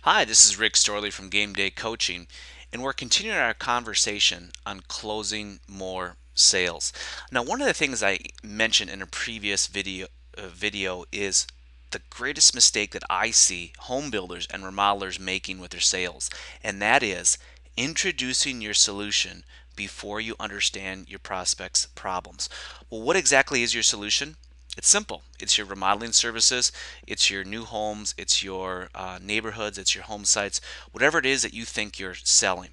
Hi, this is Rick Storley from Game Day Coaching, and we're continuing our conversation on closing more sales. Now, one of the things I mentioned in a previous video is the greatest mistake that I see home builders and remodelers making with their sales, and that is introducing your solution before you understand your prospect's problems. Well, what exactly is your solution? It's simple. It's your remodeling services, it's your new homes, it's your neighborhoods, it's your home sites, whatever it is that you think you're selling.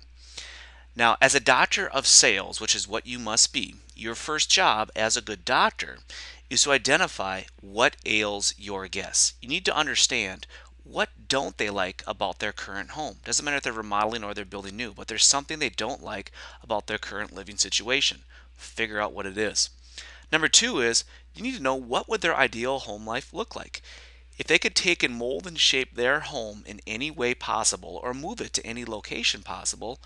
Now, as a doctor of sales, which is what you must be, your first job as a good doctor is to identify what ails your guests. You need to understand what don't they like about their current home. Doesn't matter if they're remodeling or they're building new, but there's something they don't like about their current living situation. Figure out what it is. Number two is you need to know what would their ideal home life look like. If they could take and mold and shape their home in any way possible or move it to any location possible,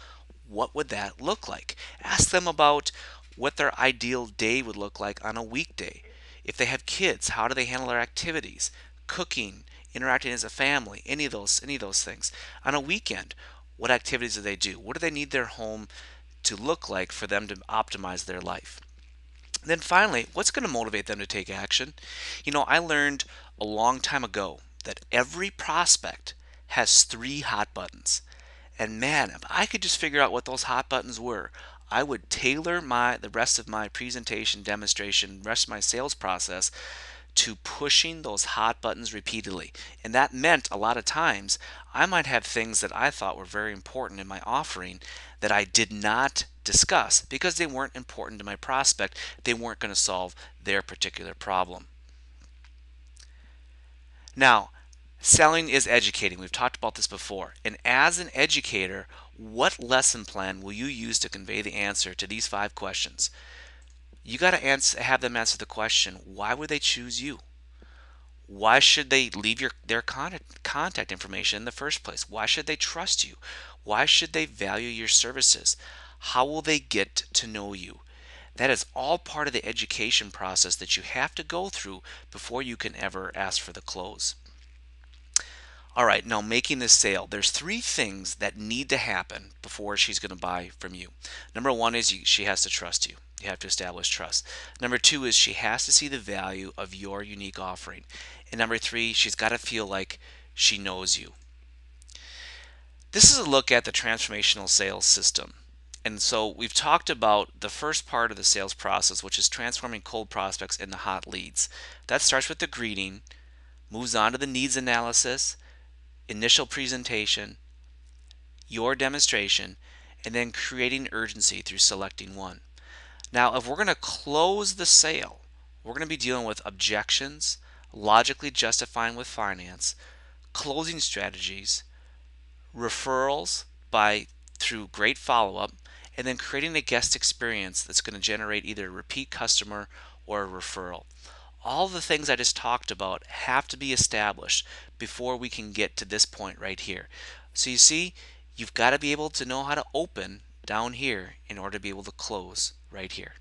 what would that look like? Ask them about what their ideal day would look like on a weekday. If they have kids, how do they handle their activities? Cooking, interacting as a family, any of those things. On a weekend, what activities do they do? What do they need their home to look like for them to optimize their life? Then finally, what's going to motivate them to take action? I learned a long time ago that every prospect has three hot buttons. And man, if I could just figure out what those hot buttons were, I would tailor the rest of my presentation, demonstration, rest of my sales process to pushing those hot buttons repeatedly. And that meant a lot of times I might have things that I thought were very important in my offering that I did not discuss because they weren't important to my prospect. They weren't going to solve their particular problem. Now, selling is educating. We've talked about this before. And as an educator, what lesson plan will you use to convey the answer to these 5 questions? You got to have them answer the question, why would they choose you? Why should they leave their contact information in the first place? Why should they trust you? Why should they value your services? How will they get to know you? That is all part of the education process that you have to go through before you can ever ask for the close. All right, now making this sale, there's 3 things that need to happen before she's going to buy from you. Number one is she has to trust you. You have to establish trust. Number two is she has to see the value of your unique offering. And number three, she's got to feel like she knows you. This is a look at the transformational sales system. And so we've talked about the first part of the sales process, which is transforming cold prospects into hot leads. That starts with the greeting, moves on to the needs analysis, initial presentation, your demonstration, and then creating urgency through selecting one. Now, if we're going to close the sale, we're going to be dealing with objections, logically justifying with finance, closing strategies, referrals by through great follow-up, and then creating a guest experience that's going to generate either a repeat customer or a referral. All the things I just talked about have to be established before we can get to this point right here. So you see, you've got to be able to know how to open down here in order to be able to close right here.